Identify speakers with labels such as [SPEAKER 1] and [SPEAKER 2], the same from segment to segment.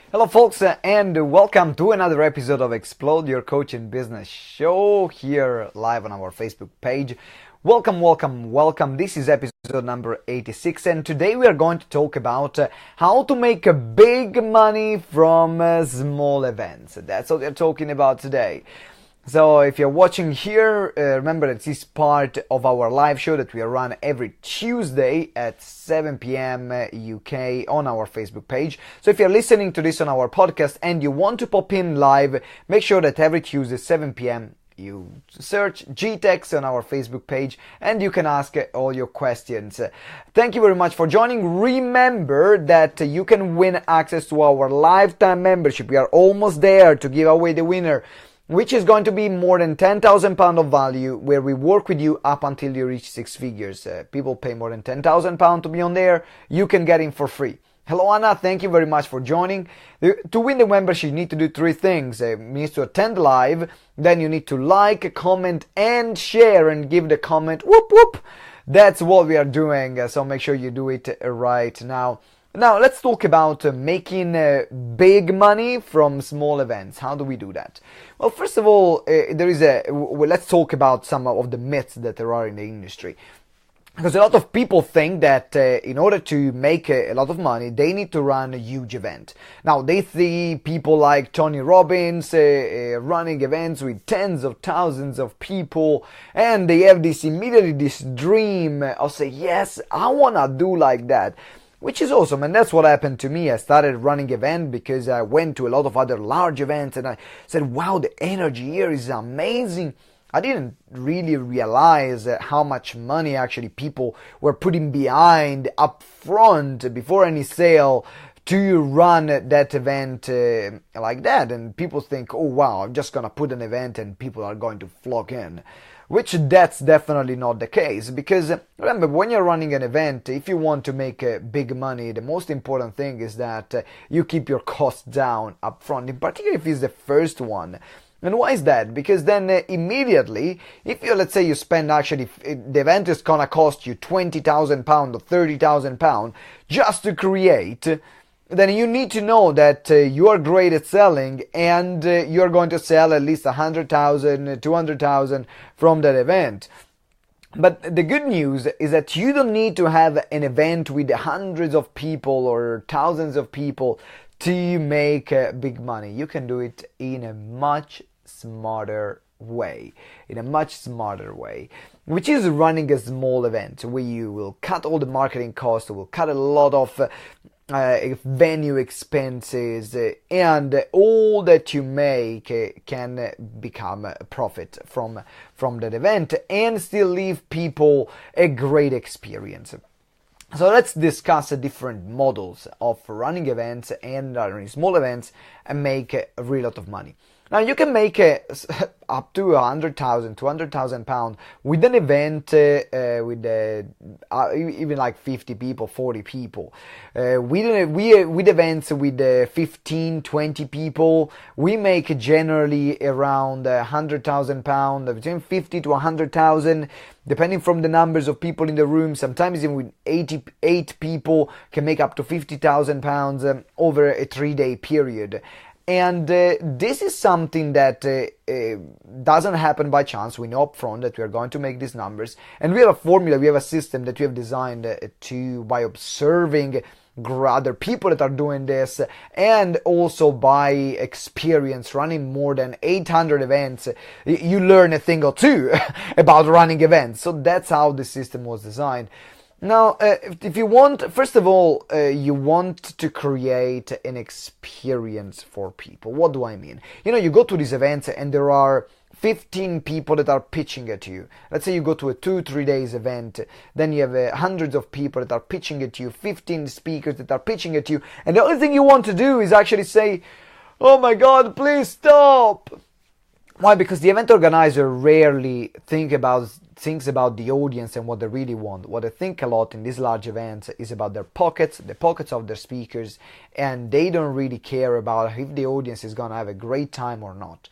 [SPEAKER 1] Hello folks and welcome to another episode of Explode Your Coaching Business Show here live on our Facebook page. Welcome. This is episode number 86 and today we are going to talk about how to make big money from small events. That's what we're talking about today. So if you're watching here, remember that this is part of our live show that we run every Tuesday at 7 p.m. UK on our Facebook page. So if you're listening to this on our podcast and you want to pop in live, make sure that every Tuesday 7 p.m. you search GTEx on our Facebook page and you can ask all your questions. Thank you very much for joining. Remember that you can win access to our lifetime membership. We are almost there to give away the winner, which is going to be more than £10,000 of value, where we work with you up until you reach six figures. People pay more than £10,000 to be on there. You can get in for free. Hello Anna, thank you very much for joining. To win the membership, you need to do three things. You need to attend live, then you need to like, comment, and share, and give the comment whoop whoop. That's what we are doing, so make sure you do it right now. Now, let's talk about making big money from small events. How do we do that? Well, first of all, let's talk about some of the myths that there are in the industry. Because a lot of people think that in order to make a lot of money, they need to run a huge event. Now, they see people like Tony Robbins running events with tens of thousands of people, and they have this dream of say, yes, I want to do like that. Which is awesome, and that's what happened to me. I started running events because I went to a lot of other large events and I said, wow, the energy here is amazing. I didn't really realize how much money actually people were putting behind up front before any sale to run that event like that. And people think, oh wow, I'm just gonna put an event and people are going to flock in. Which that's definitely not the case, because remember, when you're running an event, if you want to make big money, the most important thing is that you keep your costs down up front, in particular if it's the first one. And why is that? Because then immediately, if you, let's say you spend actually, the event is gonna cost you £20,000 or £30,000 just to create, then you need to know that you are great at selling and you're going to sell at least 100,000, 200,000 from that event. But the good news is that you don't need to have an event with hundreds of people or thousands of people to make big money. You can do it in a much smarter way, which is running a small event where you will cut all the marketing costs, will cut a lot of venue expenses, and all that you make can become a profit from that event and still leave people a great experience. So let's discuss the different models of running events and running small events and make a real lot of money. Now you can make up to 100,000, 200,000 pounds with an event with even like 50 people, 40 people. With events with 15, 20 people, we make generally around 100,000 pounds, between 50 to 100,000, depending from the numbers of people in the room. Sometimes even with 88 people can make up to 50,000 pounds over a 3-day period. And this is something that doesn't happen by chance. We know upfront that we are going to make these numbers, and we have a formula, we have a system that we have designed by observing other people that are doing this, and also by experience running more than 800 events. You learn a thing or two about running events. So that's how the system was designed. Now, if you want, first of all, you want to create an experience for people. What do I mean? You go to these events and there are 15 people that are pitching at you. Let's say you go to a 2-3 days event, then you have hundreds of people that are pitching at you, 15 speakers that are pitching at you, and the only thing you want to do is actually say, oh my God, please stop. Why? Because the event organizer rarely thinks about the audience and what they really want. What they think a lot in these large events is about their pockets, the pockets of their speakers, and they don't really care about if the audience is going to have a great time or not.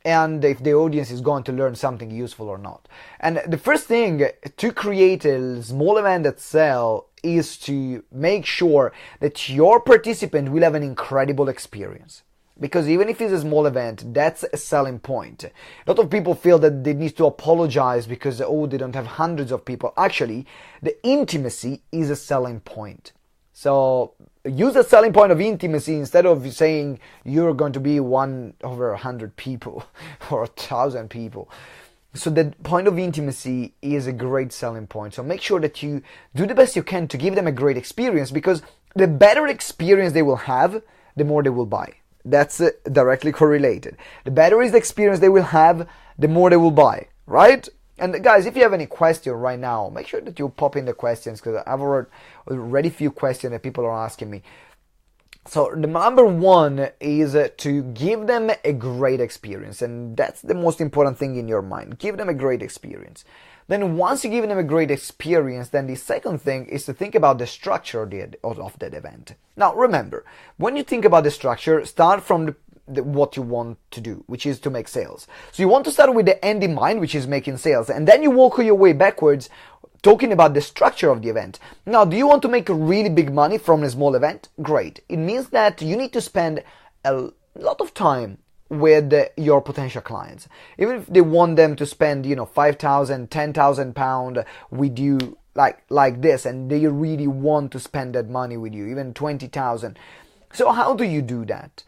[SPEAKER 1] and if the audience is going to learn something useful or not. And the first thing to create a small event that sells is to make sure that your participant will have an incredible experience. Because even if it's a small event, that's a selling point. A lot of people feel that they need to apologize because, oh, they don't have hundreds of people. Actually, the intimacy is a selling point. So use a selling point of intimacy instead of saying you're going to be 1/100 people or 1,000 people. So the point of intimacy is a great selling point. So make sure that you do the best you can to give them a great experience, because the better experience they will have, the more they will buy. That's directly correlated. The better is the experience they will have, the more they will buy, right? And guys, if you have any question right now, make sure that you pop in the questions, because I've already few questions that people are asking me. So the number one is to give them a great experience, and that's the most important thing in your mind. Give them a great experience. Then once you give them a great experience, then the second thing is to think about the structure of that event. Now remember, when you think about the structure, start from what you want to do, which is to make sales. So you want to start with the end in mind, which is making sales, and then you walk your way backwards talking about the structure of the event. Now, do you want to make really big money from a small event? Great. It means that you need to spend a lot of time with your potential clients. Even if they want them to spend, 5,000, 10,000 pounds with you like this, and they really want to spend that money with you, even 20,000. So how do you do that?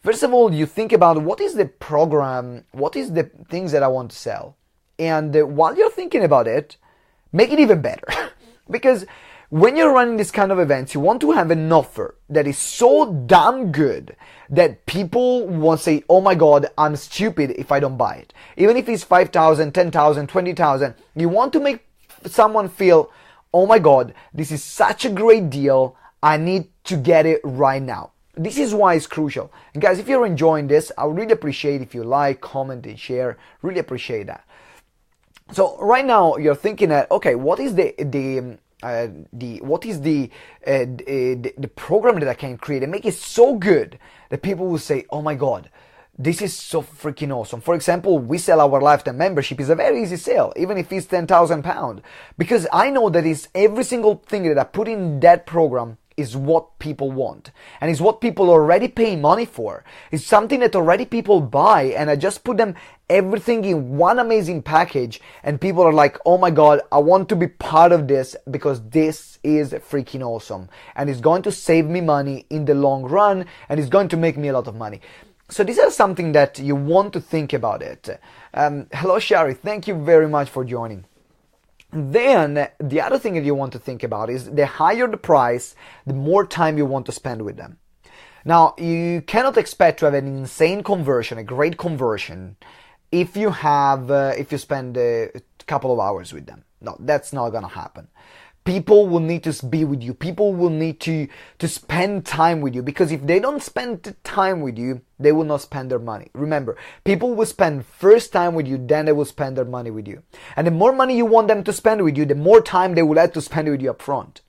[SPEAKER 1] First of all, you think about what is the program, what is the things that I want to sell. And while you're thinking about it, make it even better. Because when you're running this kind of events, you want to have an offer that is so damn good that people won't say, oh my God, I'm stupid if I don't buy it. Even if it's 5,000, 10,000, 20,000, you want to make someone feel, oh my God, this is such a great deal. I need to get it right now. This is why it's crucial. And guys, if you're enjoying this, I would really appreciate if you like, comment, and share. Really appreciate that. So right now you're thinking that, okay, what is the program that I can create and make it so good that people will say, oh my God, this is so freaking awesome. For example, we sell our lifetime membership. It's a very easy sale, even if it's £10,000, because I know that it's every single thing that I put in that program is what people want, and is what people already pay money for. It's something that already people buy, and I just put them everything in one amazing package, and people are like, oh my God, I want to be part of this because this is freaking awesome, and it's going to save me money in the long run, and it's going to make me a lot of money. So this is something that you want to think about it. Hello Shari, thank you very much for joining. Then the other thing that you want to think about is the higher the price, the more time you want to spend with them. Now, you cannot expect to have an insane conversion, a great conversion, if you spend a couple of hours with them. No, that's not gonna happen. People will need to be with you. People will need to spend time with you, because if they don't spend time with you, they will not spend their money. Remember, people will spend first time with you, then they will spend their money with you. And the more money you want them to spend with you, the more time they will have to spend with you up front.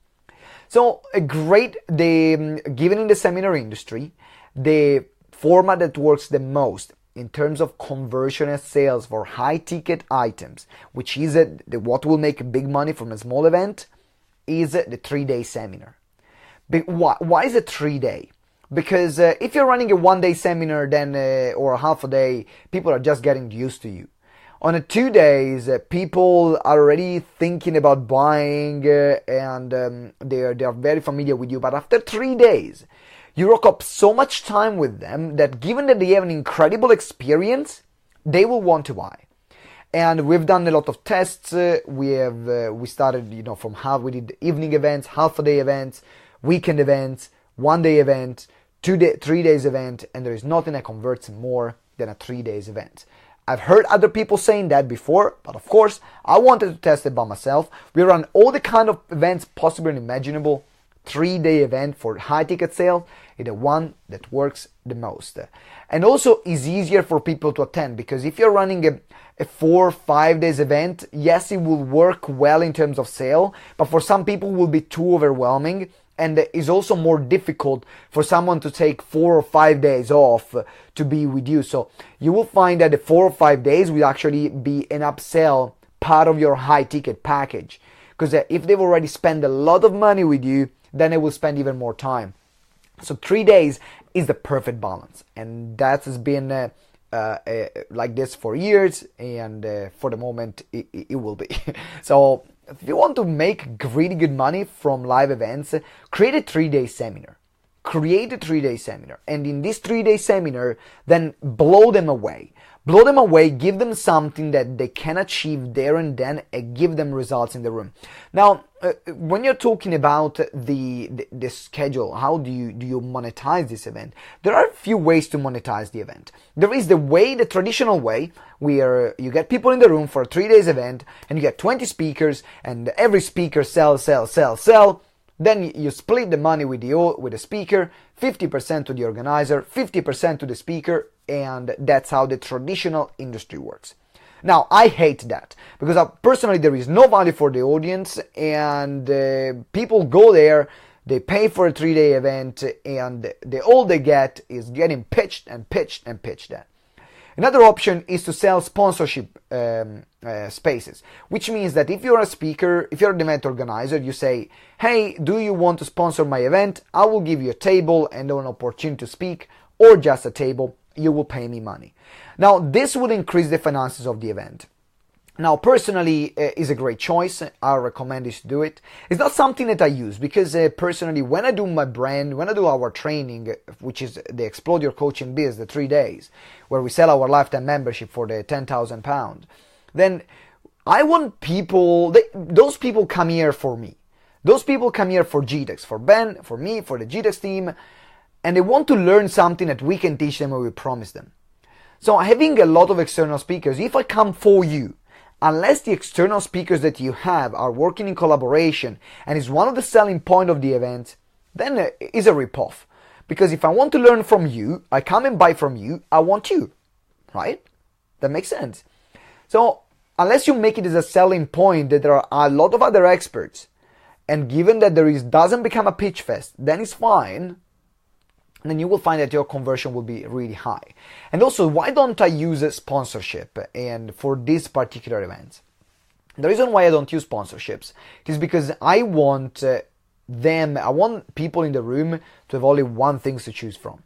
[SPEAKER 1] So given in the seminar industry, the format that works the most in terms of conversion and sales for high ticket items, which is what will make big money from a small event, is the 3-day seminar. Why is it 3-day? Because if you're running a 1-day seminar or a half a day, people are just getting used to you. On a 2 days, people are already thinking about buying and they are very familiar with you. But after 3 days, you rock up so much time with them that given that they have an incredible experience, they will want to buy. And we've done a lot of tests. We started, from we did evening events, half a day events, weekend events, 1-day event, 3 days event, and there is nothing that converts more than a 3 days event. I've heard other people saying that before, but of course, I wanted to test it by myself. We run all the kind of events possible and imaginable. 3-day event for high ticket sale is the one that works the most, and also is easier for people to attend, because if you're running a 4 or 5 days event, yes, it will work well in terms of sale, but for some people it will be too overwhelming, and it's also more difficult for someone to take 4 or 5 days off to be with you. So you will find that the 4 or 5 days will actually be an upsell part of your high ticket package, because if they've already spent a lot of money with you, then they will spend even more time. So 3 days is the perfect balance, and that has been like this for years, and for the moment it will be. So if you want to make really good money from live events, create a 3-day seminar. Create a 3-day seminar, and in this 3-day seminar, then blow them away. Blow them away, give them something that they can achieve there and then, and give them results in the room. Now, when you're talking about the schedule, how do you monetize this event? There are a few ways to monetize the event. There is the traditional way, where you get people in the room for a 3-day event, and you get 20 speakers, and every speaker sell. Then you split the money with the speaker, 50% to the organizer, 50% to the speaker, and that's how the traditional industry works. Now, I hate that, because personally there is no value for the audience, and people go there, they pay for a 3-day event, and all they get is getting pitched and pitched and pitched at. Another option is to sell sponsorship spaces, which means that if you're a speaker, if you're an event organizer, you say, hey, do you want to sponsor my event? I will give you a table and an opportunity to speak, or just a table. You will pay me money. Now, this will increase the finances of the event. Now, personally, is a great choice. I recommend you to do it. It's not something that I use, because personally, when I do my brand, when I do our training, which is the Explode Your Coaching Biz, the 3 days, where we sell our lifetime membership for the £10,000, then I want people, those people come here for me. Those people come here for GTEx, for Ben, for me, for the GTEx team, and they want to learn something that we can teach them or we promise them. So having a lot of external speakers, if I come for you, unless the external speakers that you have are working in collaboration and is one of the selling point of the event, then it's a ripoff. Because if I want to learn from you, I come and buy from you, I want you, right? That makes sense. So unless you make it as a selling point that there are a lot of other experts, and given that doesn't become a pitch fest, then it's fine. Then you will find that your conversion will be really high. And also, why don't I use a sponsorship and for this particular event? The reason why I don't use sponsorships is because I want people in the room to have only one thing to choose from,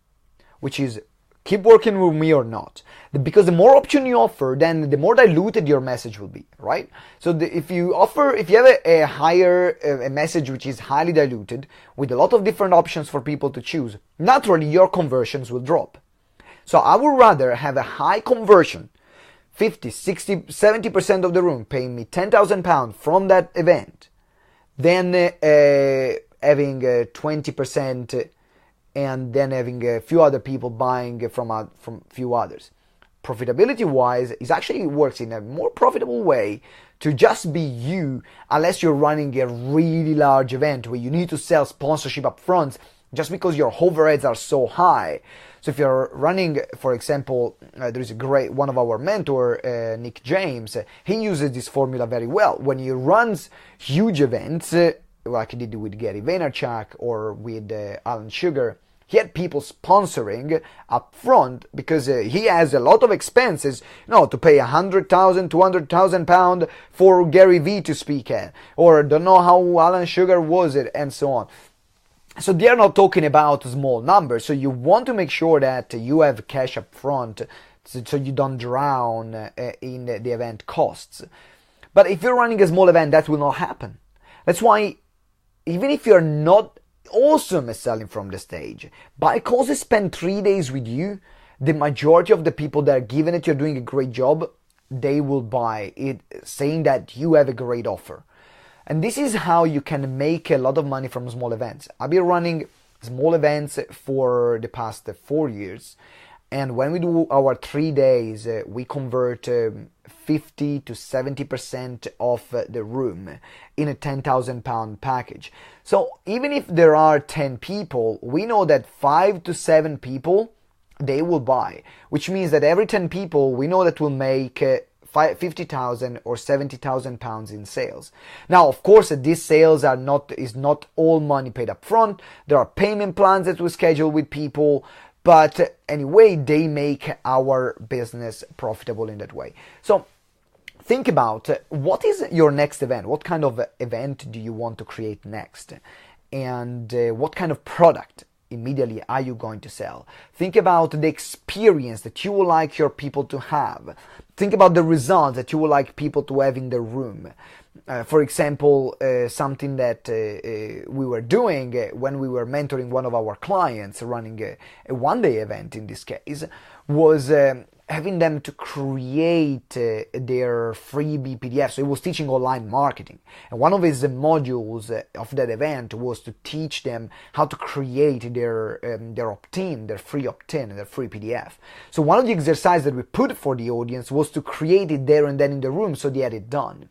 [SPEAKER 1] which is keep working with me or not. Because the more option you offer, then the more diluted your message will be, right? So if you have a message which is highly diluted with a lot of different options for people to choose, naturally your conversions will drop. So I would rather have a high conversion, 50, 60, 70% of the room paying me £10,000 from that event, than having 20% and then having a few other people buying from few others. Profitability wise, it actually works in a more profitable way to just be you, unless you're running a really large event where you need to sell sponsorship up front just because your overheads are so high. So if you're running, for example, there is one of our mentor, Nick James, he uses this formula very well. When he runs huge events, like he did with Gary Vaynerchuk or with Alan Sugar, he had people sponsoring up front because he has a lot of expenses, to pay £100,000, £200,000 for Gary Vee to speak at, or don't know how Alan Sugar was it, and so on. So they are not talking about small numbers. So you want to make sure that you have cash up front, so you don't drown in the event costs. But if you're running a small event, that will not happen. That's why, even if you're not awesome at selling from the stage, because they spend 3 days with you, the majority of the people that are given it, you're doing a great job, they will buy it, saying that you have a great offer. And this is how you can make a lot of money from small events. I've been running small events for the past 4 years. And when we do our 3 days, we convert 50 to 70% of the room in a £10,000 package. So even if there are 10 people, we know that 5 to 7 people, they will buy. Which means that every 10 people, we know that we'll make 50,000 or 70,000 pounds in sales. Now, of course, these sales is not all money paid up front. There are payment plans that we schedule with people, but anyway, they make our business profitable in that way. So think about what is your next event? What kind of event do you want to create next? And what kind of product immediately are you going to sell? Think about the experience that you would like your people to have. Think about the results that you would like people to have in the room. For example, something that we were doing when we were mentoring one of our clients, running a one-day event in this case, was having them to create their freebie PDF. So it was teaching online marketing. And one of his modules of that event was to teach them how to create their opt-in, their free opt-in, their free PDF. So one of the exercises that we put for the audience was to create it there and then in the room, so they had it done.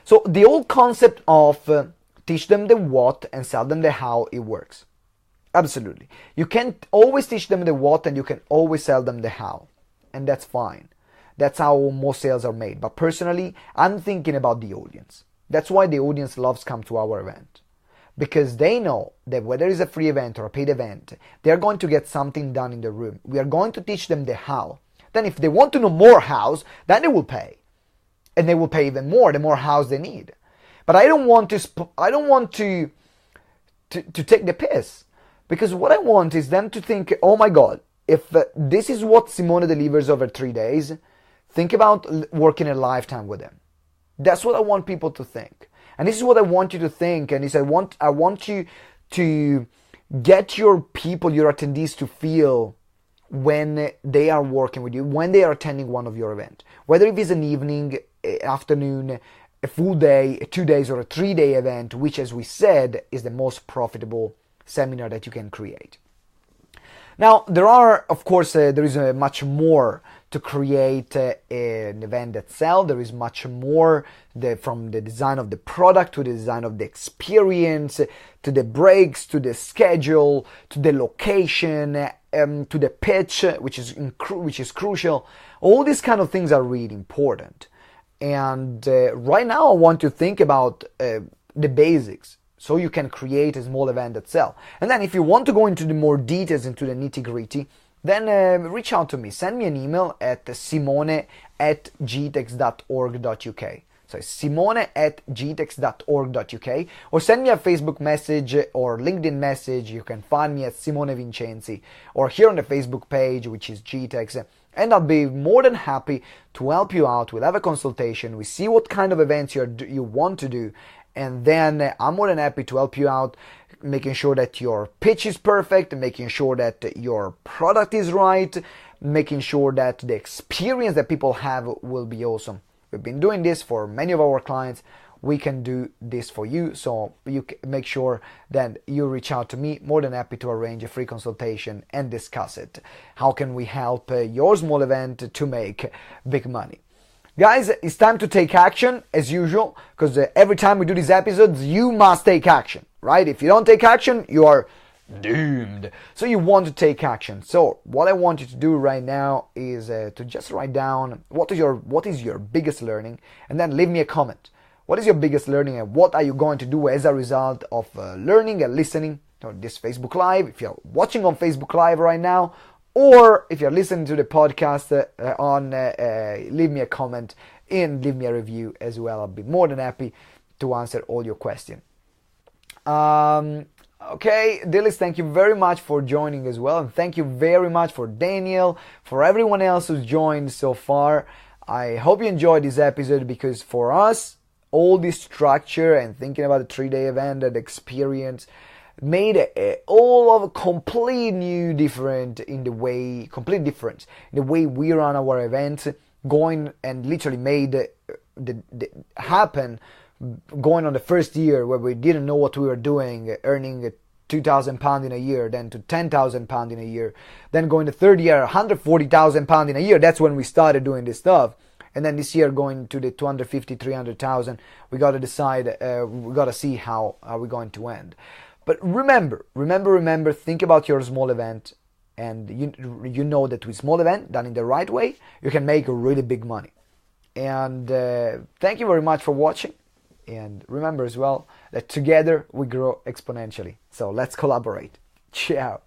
[SPEAKER 1] So the old concept of teach them the what and sell them the how, it works. Absolutely. You can always teach them the what and you can always sell them the how. And that's fine. That's how most sales are made. But personally, I'm thinking about the audience. That's why the audience loves come to our event. Because they know that whether it's a free event or a paid event, they're going to get something done in the room. We are going to teach them the how. Then if they want to know more hows, then they will pay. And they will pay even more, the more hows they need. But I don't want to take the piss. Because what I want is them to think, oh my God, if this is what Simone delivers over 3 days, think about working a lifetime with them. That's what I want people to think. And this is what I want you to think. And I want you to get your people, your attendees to feel when they are working with you, when they are attending one of your events. Whether it is an evening, afternoon, a full day, a 2 days or a 3-day event, which as we said is the most profitable seminar that you can create. Now, there are, of course, there is much more to create an event that sells. There is much more from the design of the product to the design of the experience, to the breaks, to the schedule, to the location, to the pitch, which is crucial. All these kind of things are really important. And right now, I want to think about the basics, so you can create a small event that sells. And then if you want to go into the more details, into the nitty-gritty, then reach out to me. Send me an email at simone@gtex.org.uk. So simone@gtex.org.uk, or send me a Facebook message or LinkedIn message. You can find me at Simone Vincenzi, or here on the Facebook page, which is GTEx. And I'll be more than happy to help you out. We'll have a consultation. We see what kind of events you want to do. And then I'm more than happy to help you out, making sure that your pitch is perfect, making sure that your product is right, making sure that the experience that people have will be awesome. We've been doing this for many of our clients. We can do this for you. So you make sure that you reach out to me. More than happy to arrange a free consultation and discuss it. How can we help your small event to make big money? Guys, it's time to take action, as usual, because every time we do these episodes, you must take action, right? If you don't take action, you are doomed. So you want to take action. So what I want you to do right now is to just write down what is your biggest learning, and then leave me a comment. What is your biggest learning, and what are you going to do as a result of learning and listening to this Facebook Live? If you're watching on Facebook Live right now, or if you're listening to the podcast leave me a comment and leave me a review as well. I'll be more than happy to answer all your questions. Okay, Dillis, thank you very much for joining as well. And thank you very much for Daniel, for everyone else who's joined so far. I hope you enjoyed this episode, because for us, all this structure and thinking about a 3-day event and experience made all of a complete difference in the way we run our events, going and literally made happen, going on the first year where we didn't know what we were doing, earning £2,000 in a year, then to £10,000 in a year, then going the third year, £140,000 in a year. That's when we started doing this stuff. And then this year going to the 250, 300,000. We got to decide, we got to see how are we going to end. But remember, think about your small event, and you know that with small event done in the right way, you can make really big money. And thank you very much for watching. And remember as well that together we grow exponentially. So let's collaborate. Ciao.